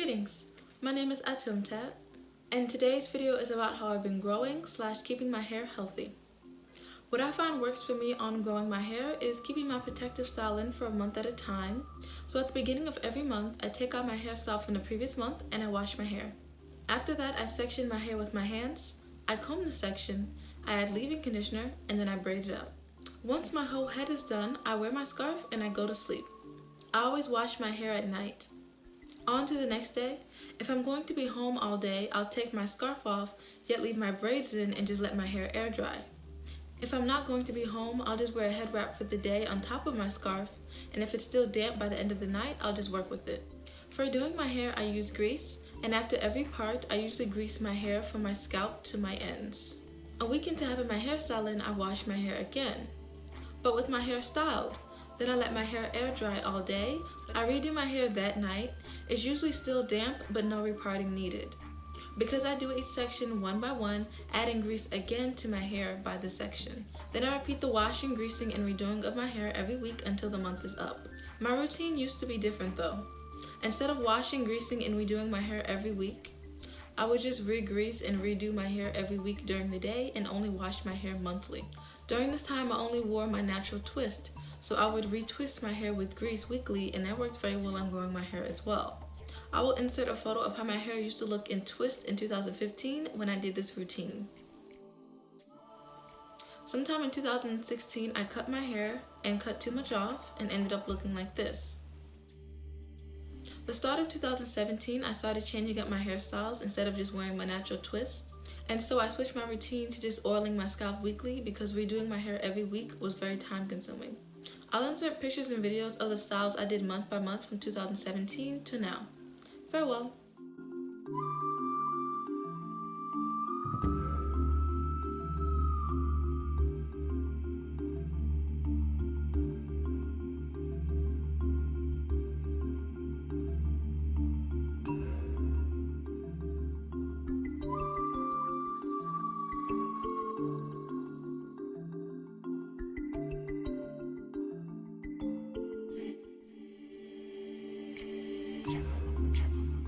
Greetings, my name is Atumtat, and today's video is about how I've been growing / keeping my hair healthy. What I find works for me on growing my hair is keeping my protective style in for a month at a time. So at the beginning of every month, I take out my hairstyle from the previous month and I wash my hair. After that, I section my hair with my hands, I comb the section, I add leave-in conditioner, and then I braid it up. Once my whole head is done, I wear my scarf and I go to sleep. I always wash my hair at night. On to the next day. If I'm going to be home all day, I'll take my scarf off, yet leave my braids in and just let my hair air dry. If I'm not going to be home, I'll just wear a head wrap for the day on top of my scarf, and if it's still damp by the end of the night, I'll just work with it. For doing my hair, I use grease, and after every part, I usually grease my hair from my scalp to my ends. A week into having my hairstyle in, I wash my hair again. But with my hair styled, then I let my hair air dry all day. I redo my hair that night. It's usually still damp, but no reparting needed. Because I do each section one by one, adding grease again to my hair by the section. Then I repeat the washing, greasing, and redoing of my hair every week until the month is up. My routine used to be different though. Instead of washing, greasing, and redoing my hair every week, I would just re-grease and redo my hair every week during the day and only wash my hair monthly. During this time, I only wore my natural twist, so I would retwist my hair with grease weekly, and that worked very well on growing my hair as well. I will insert a photo of how my hair used to look in twist in 2015 when I did this routine. Sometime in 2016, I cut my hair and cut too much off and ended up looking like this. The start of 2017, I started changing up my hairstyles instead of just wearing my natural twist. And so I switched my routine to just oiling my scalp weekly because redoing my hair every week was very time consuming. I'll insert pictures and videos of the styles I did month by month from 2017 to now. Farewell. Chop, chop.